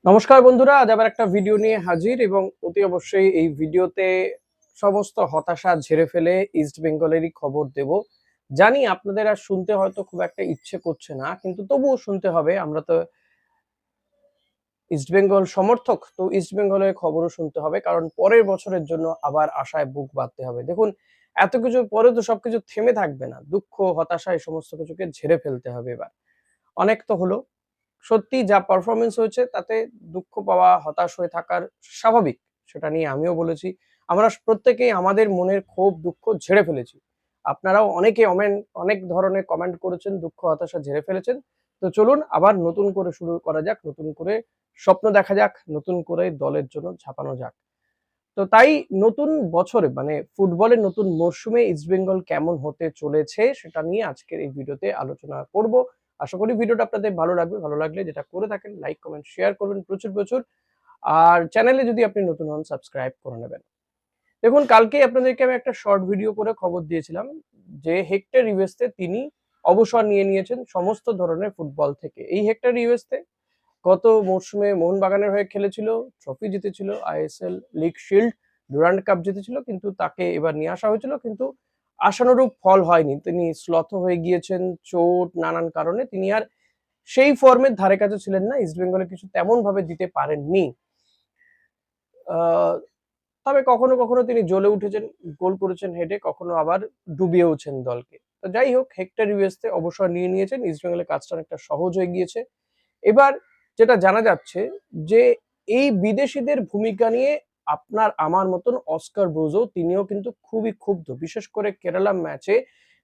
নমস্কার বন্ধুরা, আজ আবার একটা ভিডিও নিয়ে হাজির এবং অতি অবশ্যই এই ভিডিওতে সমস্ত হতাশা ঝেড়ে ফেলে ইস্ট বেঙ্গলেরই খবর দেব। জানি আপনাদের আর শুনতে হয়তো খুব একটা ইচ্ছে করছে না, কিন্তু তবুও শুনতে হবে। আমরা তো ইস্ট বেঙ্গল সমর্থক, তো ইস্ট বেঙ্গলের খবরও শুনতে হবে, কারণ পরের বছরের জন্য আবার আশায় বুক বাঁধতে হবে। দেখুন, এত কিছুর পরে তো সবকিছু থেমে থাকবে না। দুঃখ, হতাশা এই সমস্ত কিছুকে ঝেড়ে ফেলতে হবে এবার। অনেক তো হলো, সত্যি যা পারফরমেন্স হয়েছে তাতে দুঃখ পাওয়া, হতাশ হয়ে থাকার স্বাভাবিক। সেটা নিয়ে আমিও বলেছি। আমরা প্রত্যেকেই আমাদের মনের ক্ষোভ, দুঃখ ঝেড়ে ফেলেছি। আপনারাও অনেকে অনেক ধরনের কমেন্ট করেছেন, দুঃখ, হতাশা ঝেড়ে ফেলেছেন। তো চলুন আবার নতুন করে শুরু করা যাক, নতুন করে স্বপ্ন দেখা যাক, নতুন করে দলের জন্য ঝাঁপানো যাক। তো তাই নতুন বছরে মানে ফুটবলের নতুন মরশুমে ইস্টবেঙ্গল কেমন হতে চলেছে সেটা নিয়ে আজকের এই ভিডিওতে আলোচনা করব। আশা করি ভিডিওটা আপনাদের ভালো লাগবে। ভালো লাগলে যেটা করে থাকেন লাইক, কমেন্ট, শেয়ার করবেন প্রচুর প্রচুর। আর চ্যানেলে যদি আপনি নতুন হন সাবস্ক্রাইব করে নেবেন। দেখুন, কালকেই আপনাদেরকে আমি একটা শর্ট ভিডিও করে খবর দিয়েছিলাম যে হেক্টর ইউএসতে তিনি অবসর নিয়ে নিয়েছেন সমস্ত ধরনের ফুটবল থেকে। এই হেক্টর ইউএসতে গত মরশুমে মোহনবাগানের হয়ে খেলেছিল, ট্রফি জিতেছিল, ISL, league shield, Durand cup জিতেছিল, কিন্তু তাকে এবার নিয়ে আসা হয়েছিল, কিন্তু আশানুরূপ ফল হয়নি। তিনি শ্লথ হয়ে গিয়েছেন, চোট, নানান কারণে তিনি আর সেই ফর্মের ধারে কাছে ছিলেন না। ইস্ট বেঙ্গলে কিছু তেমন ভাবে দিতে পারেননি। আহ, তবে কখনো কখনো তিনি জ্বলে উঠেছেন, গোল করেছেন হেডে, কখনো আবার ডুবিয়েওছেন দলকে। তো যাই হোক, হেক্টর ইউএসতে অবসর নিয়ে নিয়েছেন, ইস্ট বেঙ্গলের কাজটা অনেকটা সহজ হয়ে গিয়েছে। এবার যেটা জানা যাচ্ছে যে এই বিদেশিদের ভূমিকা নিয়ে আপনার আমার মতন অস্কার ব্রুজো তিনিও কিন্তু খুবই ক্ষুব্ধ। বিশেষ করে কেরালা ম্যাচে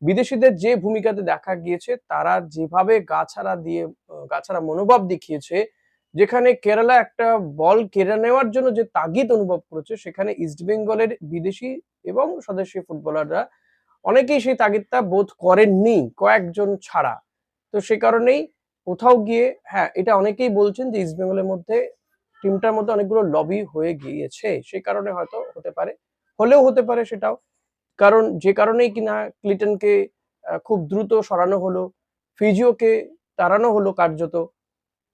বিদেশিদের যে ভূমিকাতে দেখা গিয়েছে, তারা যেভাবে গাছাড়া মনোভাব দেখিয়েছে, যেখানে কেরালা একটা বল কেড়ে নেওয়ার জন্য যে তাগিদ অনুভব করেছে, সেখানে ইস্টবেঙ্গলের বিদেশি এবং স্বদেশী ফুটবলাররা অনেকেই সেই তাগিদটা বোধ করেননি, কয়েকজন ছাড়া। তো সে কারণেই কোথাও গিয়ে, হ্যাঁ, এটা অনেকেই বলছেন যে ইস্ট বেঙ্গলের মধ্যে টিমটার মধ্যে অনেকগুলো লবি হয়ে গিয়েছে, সেই কারণে হয়তো হতে পারে, হলেও হতে পারে সেটাও। কারণ যে কারণেই কিনা ক্লিটনকে খুব দ্রুত সরানো হলো, ফিজিওকে তাড়ানো হলো কার্যত।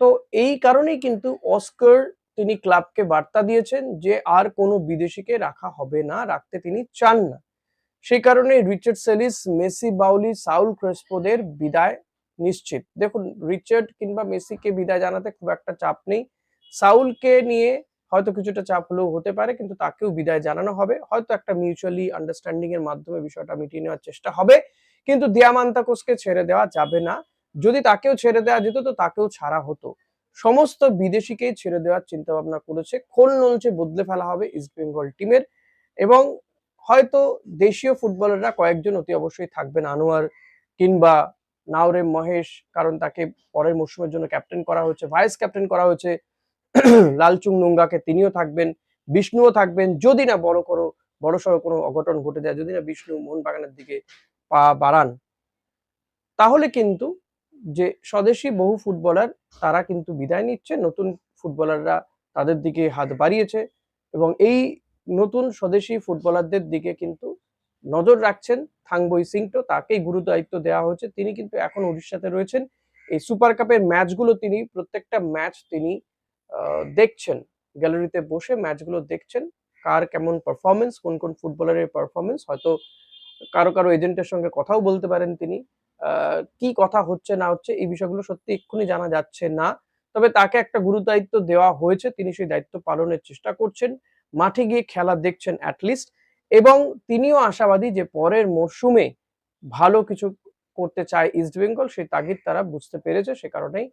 তো এই কারণেই কিন্তু অস্কার তিনি ক্লাবকে বার্তা দিয়েছেন যে আর কোনো বিদেশিকে রাখা হবে না, রাখতে তিনি চান না। সেই কারণে রিচার্ড সেলিস, মেসি, বাউলি, সাউল ক্রেসপোদের বিদায় নিশ্চিত। দেখুন, রিচার্ড কিংবা মেসিকে বিদায় জানাতে খুব একটা চাপ নেই। সাউলকে নিয়ে হয়তো কিছুটা চাপ হলেও হতে পারে, কিন্তু তাকেও বিদায় জানানো হবে। হয়তো একটা মিউচুয়ালি আন্ডারস্ট্যান্ডিং এর মাধ্যমে বিষয়টা মিটিয়ে নেওয়ার চেষ্টা হবে, কিন্তু দিয়ামান্তাকোসকে ছেড়ে দেওয়া যাবে না। যদি তাকেও ছেড়ে দেওয়া যেত তো তাকেও ছাড়া হতো। সমস্ত বিদেশিকেই ছেড়ে দেওয়ার চিন্তা ভাবনা করেছে। খোল নলচে বদলে ফেলা হবে ইস্ট বেঙ্গল টিমের। এবং হয়তো দেশীয় ফুটবলাররা কয়েকজন অতি অবশ্যই থাকবেন, আনোয়ার কিংবা নাওরেম মহেশ, কারণ তাকে পরের মরশুমের জন্য ক্যাপ্টেন করা হয়েছে, ভাইস ক্যাপ্টেন করা হয়েছে। লালচুং নোংগাকে তিনিও থাকবেন, বিষ্ণুও থাকবেন, যদি না বড়সড় কোনো অঘটন ঘটে যায়, যদি না বিষ্ণু মোহনবাগানের দিকে পা বাড়ান, তাহলে কিন্তু যে স্বদেশী বহু ফুটবলার তারা কিন্তু বিদায় নিচ্ছে, নতুন ফুটবলাররা তাদের দিকে হাত বাড়িয়েছে এবং এই নতুন স্বদেশী ফুটবলারদের দিকে কিন্তু নজর রাখছেন থাংবই সিংটো, তাকেই গুরু দায়িত্ব দেওয়া হয়েছে। তিনি কিন্তু এখন উড়িষ্যাতে রয়েছেন। এই সুপার কাপের ম্যাচগুলো তিনি প্রত্যেকটা ম্যাচ তিনি দেখছেন, গ্যালারিতে বসে ম্যাচগুলো দেখছেন, কার কেমন পারফরমেন্স, কোন কোন ফুটবলারের পারফরমেন্স, হয়তো কারো কারো এজেন্টের সঙ্গে কথাও বলতে পারেন তিনি। কি কথা হচ্ছে না হচ্ছে এই বিষয়গুলো সত্যি এক্ষুনি জানা যাচ্ছে না। তবে তাকে একটা গুরু দায়িত্ব দেওয়া হয়েছে, তিনি সেই দায়িত্ব পালনের চেষ্টা করছেন, মাঠে গিয়ে খেলা দেখছেন অ্যাটলিস্ট। এবং তিনিও আশাবাদী যে পরের মরশুমে ভালো কিছু করতে চায় ইস্টবেঙ্গল, সেই তাগিদ তারা বুঝতে পেরেছে। সে কারণেই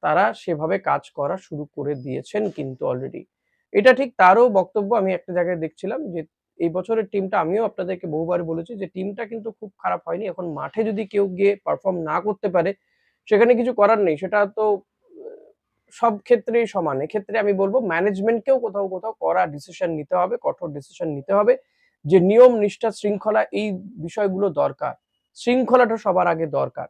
তারা সেভাবে কাজ করা শুরু করে দিয়েছেন কিন্তু অলরেডি। এটা ঠিক তারও বক্তব্য আমি একটা জায়গায় দেখছিলাম যে এই বছরের টিমটা, আমিও আপনাদেরকে বহুবার বলেছি যে টিমটা কিন্তু খুব খারাপ হয়নি। এখন মাঠে যদি কেউ গিয়ে পারফর্ম না করতে পারে, সেখানে কিছু করার নেই। সেটা তো সব ক্ষেত্রেই সমান। এক্ষেত্রে আমি বলব ম্যানেজমেন্টকেও কোথাও কোথাও কড়া ডিসিশন নিতে হবে, কঠোর ডিসিশন নিতে হবে, যে নিয়ম, নিষ্ঠা, শৃঙ্খলা, এই বিষয়গুলো দরকার। শৃঙ্খলাটা সবার আগে দরকার।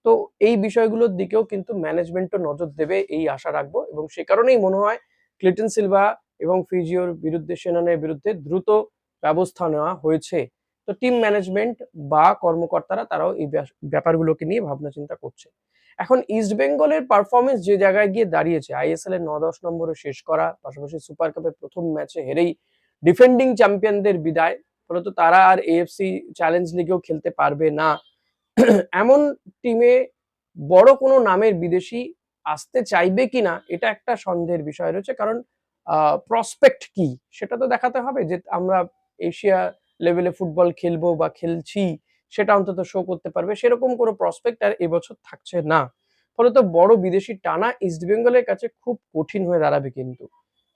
তো এই বিষয়গুলোর দিকেও কিন্তু ম্যানেজমেন্টও নজর দেবে, এই আশা রাখবো। এবং সে কারণেই মনে হয় ক্লিটন সিলভা এবং ফিজিওর বিরুদ্ধে, সেনানের বিরুদ্ধে দ্রুত ব্যবস্থা নেওয়া হয়েছে। তো টিম ম্যানেজমেন্ট বা কর্মকর্তারা তারাও এই ব্যাপারগুলোকে নিয়ে ভাবনা চিন্তা করছে। এখন ইস্ট বেঙ্গলের পারফরমেন্স যে জায়গায় গিয়ে দাঁড়িয়েছে, আইএসএল এর 9-10 নম্বরে শেষ করা, পাশাপাশি সুপার কাপের প্রথম ম্যাচে হেরেই ডিফেন্ডিং চ্যাম্পিয়নদের বিদায়, ফলত তারা আর এএফসি চ্যালেঞ্জ লিগেও খেলতে পারবে না, এমন টিমে বড় কোনো নামের বিদেশি আসতে চাইবে কিনা এটা একটা সন্দেহের বিষয় রয়েছে। কারণ প্রসপেক্ট কি সেটা তো দেখাতে হবে, যে আমরা এশিয়া লেভেলে ফুটবল খেলবো বা খেলছি সেটা অন্তত শো করতে পারবে, সেরকম কোনো প্রসপেক্ট আর এবছর থাকছে না। ফলত বড় বিদেশি টানা ইস্টবেঙ্গলের কাছে খুব কঠিন হয়ে দাঁড়াবে কিন্তু।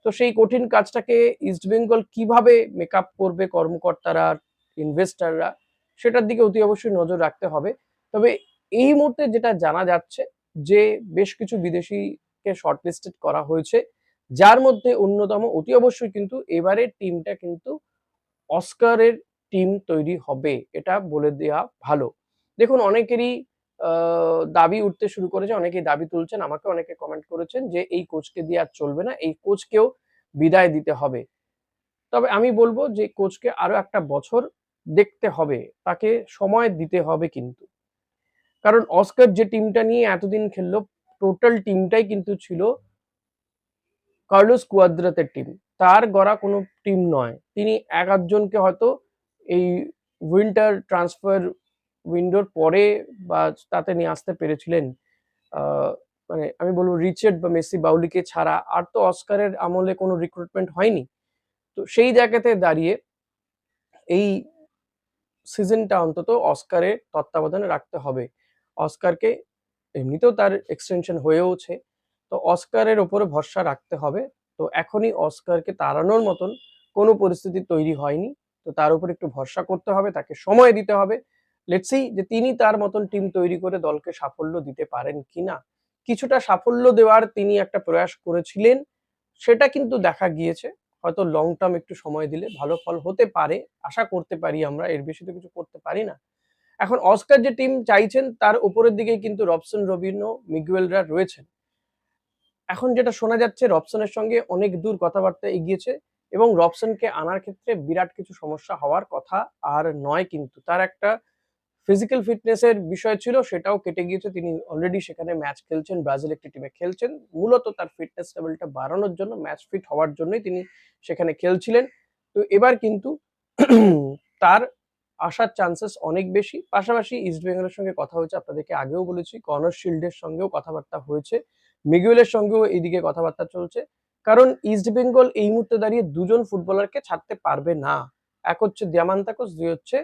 তো সেই কঠিন কাজটাকে ইস্টবেঙ্গল কিভাবে মেকআপ করবে কর্মকর্তারা, ইনভেস্টররা, সেটার দিকে অতি অবশ্যই নজর রাখতে হবে। তবে এই মুহূর্তে যেটা জানা যাচ্ছে যে বেশ কিছু বিদেশিকে শর্টলিস্টেড করা হয়েছে, যার মধ্যে অন্যতম অতি অবশ্যই কিন্তু এবারের টিমটা কিন্তু অস্কারের টিম তৈরি হবে, এটা বলে দেওয়া ভালো। দেখুন, অনেকেরই দাবি উঠতে শুরু করেছে, অনেকেই দাবি তুলছেন, আমাকে অনেকে কমেন্ট করেছেন যে এই কোচকে দিয়ে আর চলবে না, এই কোচকেও বিদায় দিতে হবে। তবে আমি বলবো যে কোচকে আরো একটা বছর দেখতে হবে, তাকে সময় দিতে হবে কিন্তু। কারণ অস্কার যে টিমটা নিয়ে এতদিন খেললো, টোটাল টিমটাই কিন্তু ছিল কার্লোস কুয়াদ্রাতের টিম, তার গড়া কোনো টিম নয়। তিনি এক আধজনকে হয়তো এই উইন্টার ট্রান্সফার উইন্ডোর পরে বা তাতে নিয়ে আসতে পেরেছিলেন, মানে আমি বলবো রিচার্ড বা মেসি বাউলিকে ছাড়া, আর তো অস্কারের আমলে কোনো রিক্রুটমেন্ট হয়নি। তো সেই জায়গাতে দাঁড়িয়ে এই সিজনটা অন্তত অস্কারের তত্ত্বাবধানে রাখতে হবে। অস্কারকে এমনিতেও তার এক্সটেনশন হয়েওছে, তো অস্কারের ওপরে ভরসা রাখতে হবে। তো এখনই অস্কারকে তাড়ানোর মতন কোনো পরিস্থিতি তৈরি হয়নি, তো তার উপর একটু ভরসা করতে হবে, তাকে সময় দিতে হবে। লেটস সি যে তিনি তার মতন টিম তৈরি করে দলকে সাফল্য দিতে পারেন কিনা। কিছুটা সাফল্য দেওয়ার তিনি একটা প্রয়াস করেছিলেন, সেটা কিন্তু দেখা গিয়েছে। হয়তো লং টার্ম একটু সময় দিলে ভালো ফল হতে পারে, আশা করতে পারি আমরা, এর বেশি তো কিছু করতে পারি না। এখন অস্কার যে টিম চাইছেন তার উপরের দিকে কিন্তু রবসন, রবিনো, মিগুয়েলরা রয়েছেন। এখন যেটা শোনা যাচ্ছে রবসনের সঙ্গে অনেক দূর কথাবার্তা এগিয়েছে, এবং রবসনকে আনার ক্ষেত্রে বিরাট কিছু সমস্যা হওয়ার কথা আর নয় কিন্তু। তার একটা ফিজিক্যাল ফিটনেসের বিষয় ছিল, সেটাও কেটে গিয়েছে। তিনি অলরেডি সেখানে ম্যাচ খেলছেন, ব্রাজিল একটি টিমে খেলছেন, মূলত তার ফিটনেস লেভেলটা বাড়ানোর জন্য, ম্যাচ ফিট হওয়ার জন্যই তিনি সেখানে খেলছিলেন। তো এবার কিন্তু তার আসার চান্সেস অনেক বেশি। পাশাপাশি ইস্ট বেঙ্গলের সঙ্গে কথা হয়েছে, আপনাদেরকে আগেও বলেছি, কর্নার শিল্ডের সঙ্গেও কথাবার্তা হয়েছে, মিগুয়েলের সঙ্গেও এইদিকে কথাবার্তা চলছে। কারণ ইস্ট বেঙ্গল এই মুহূর্তে দাঁড়িয়ে দুজন ফুটবলারকে ছাড়তে পারবে না, এক হচ্ছে দিয়ামান্তাকোস, দুই হচ্ছে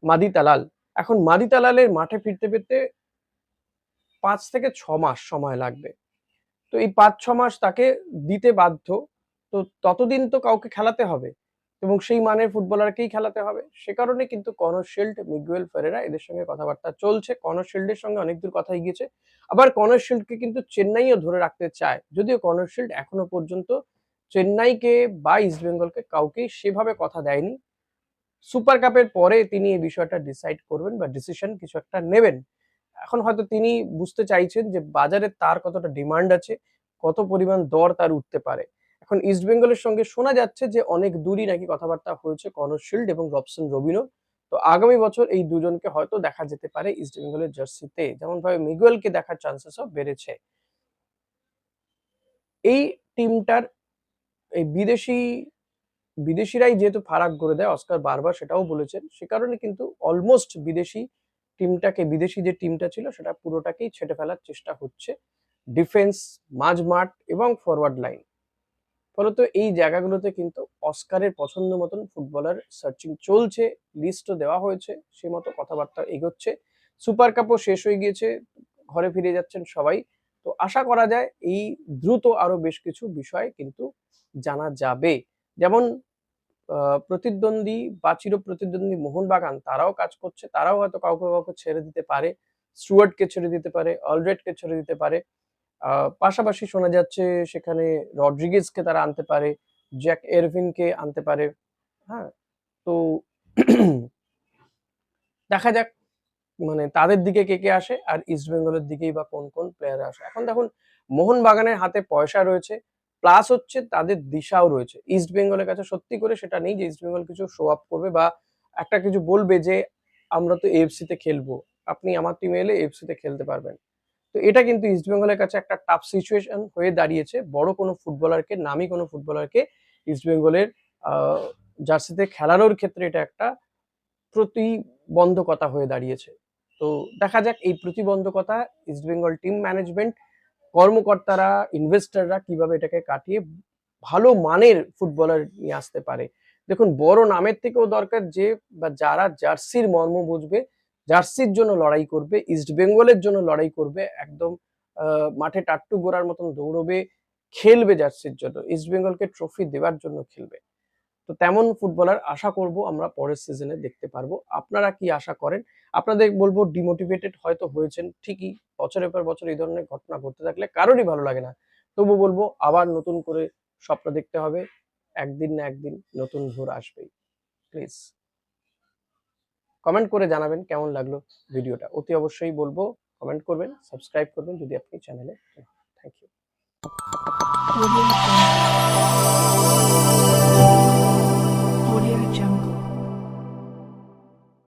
মাদি তালাল। এখন মাদি তালালের মাঠে ফিরতে ফিরতে 5 থেকে 6 মাস সময় লাগবে। তো এই 5-6 মাস তাকে দিতে বাধ্য। তো ততদিন তো কাউকে খেলাতে হবে, এবং সেই মানের ফুটবলারকেই খেলাতে হবে। সে কারণে কিন্তু কনর শিল্ড, মিগুয়েল ফেরেরা এদের সঙ্গে কথাবার্তা চলছে। কনর শিল্ডের সঙ্গে অনেক দূর কথা এগিয়েছে। আবার কনর শিল্ডকে কিন্তু চেন্নাইও ধরে রাখতে চায়, যদিও কনর শিল্ড এখনো পর্যন্ত চেন্নাইকে বা ইস্ট বেঙ্গলকে কাউকেই সেভাবে কথা দেয়নি। সুপার কাপের পরে তিনি এই বিষয়টা ডিসাইড করবেন বা ডিসিশন কিছু একটা নেবেন। এখন হয়তো তিনি বুঝতে চাইছেন যে বাজারে তার কতটা ডিমান্ড আছে, কত পরিমাণ দর তার উঠতে পারে। এখন ইস্ট বেঙ্গলের সঙ্গে শোনা যাচ্ছে যে অনেক দূরই নাকি কথাবার্তা হয়েছে কনর শিল্ড এবং রবসন রবিনোর। তো আগামী বছর এই দুজনকে হয়তো দেখা যেতে পারে ইস্ট বেঙ্গলের জার্সিতে, যেমন ভাবে মিগুয়েলকে দেখার চান্সেসও বেড়েছে। এই টিমটার এই বিদেশিরাই যেহেতু ফারাক করে দেয়, অস্কার বারবার সেটাও বলেছেন, সে কারণে কিন্তু অলমোস্ট বিদেশি যে টিমটা ছিল সেটা পুরোটাকেই ছেটে ফেলার চেষ্টা হচ্ছে, ডিফেন্স, মাঝমাঠ এবং ফরওয়ার্ড লাইন। ফলত এই জায়গাগুলোতে কিন্তু অস্কারের পছন্দ মতন ফুটবলার সার্চিং চলছে, লিস্টও দেওয়া হয়েছে, সে মতো কথাবার্তা এগোচ্ছে। সুপার কাপও শেষ হয়ে গিয়েছে, ঘরে ফিরে যাচ্ছেন সবাই। তো আশা করা যায় এই দ্রুত আরো বেশ কিছু বিষয় কিন্তু জানা যাবে। যেমন প্রতিদ্বন্দ্বী বা চির প্রতিদ্বন্দ্বী মোহনবাগান, তারাও কাজ করছে, তারাও হয়তো কাউকে কাউকে ছেড়ে দিতে পারে, স্টুয়ার্টকে ছেড়ে দিতে পারে, অলরেডকে ছেড়ে দিতে পারে। পাশাপাশি শোনা যাচ্ছে সেখানে রড্রিগেজকে তারা আনতে পারে, জ্যাক এরভিনকে আনতে পারে। হ্যাঁ, তো দেখা যাক মানে তাদের দিকে কে কে আসে, আর ইস্ট বেঙ্গলের দিকেই বা কোন কোন প্লেয়ার আসে। এখন দেখুন, মোহনবাগানের হাতে পয়সা রয়েছে, প্লাস হচ্ছে তাদের দিশাও রয়েছে। ইস্ট বেঙ্গলের কাছে সত্যি করে সেটা নেই যে ইস্ট বেঙ্গল কিছু শো আপ করবে বা একটা কিছু বলবে যে আমরা তো এএফসি তে খেলবো, আপনি আমার টিমে এলে এএফসি তে খেলতে পারবেন। তো এটা কিন্তু ইস্টবেঙ্গলের কাছে একটা টাফ সিচুয়েশন হয়ে দাঁড়িয়েছে। বড় কোনো ফুটবলারকে, নামী কোনো ফুটবলারকে ইস্টবেঙ্গলের জার্সিতে খেলানোর ক্ষেত্রে এটা একটা প্রতিবন্ধকতা হয়ে দাঁড়িয়েছে। তো দেখা যাক এই প্রতিবন্ধকতা ইস্টবেঙ্গল টিম ম্যানেজমেন্ট, কর্মকর্তারা, ইনভেস্টররা কিভাবে এটাকে কাটিয়ে ভালো মানের ফুটবলার নিয়ে আসতে পারে। দেখুন, বড় নামের থেকেও দরকার যে বা যারা জার্সির মর্ম বুঝবে, জার্সির জন্য লড়াই করবে, ইস্টবেঙ্গলের জন্য লড়াই করবে, একদম মাঠে টাট্টু গোড়ার মতন দৌড়বে, খেলবে জার্সির জন্য, ইস্টবেঙ্গলকে ট্রফি দেওয়ার জন্য খেলবে। তো তেমন ফুটবলার আশা করব আমরা পরের সিজনে দেখতে পারবো। আপনারা কি আশা করেন? আপনাদের বলবো ডিমোটিভেটেড হয়তো হয়েছেন ঠিকই, বছরের পর বছর এই ধরনের ঘটনা ঘটতে থাকলে কারোরই ভালো লাগে না। তবু বলবো আবার নতুন করে স্বপ্ন দেখতে হবে। একদিন না একদিন নতুন ভোর আসবেই। প্লিজ কমেন্ট করে জানাবেন কেমন লাগলো ভিডিওটা। অতি অবশ্যই বলবো কমেন্ট করবেন, সাবস্ক্রাইব করবেন যদি আপনি চ্যানেলে। Thank you.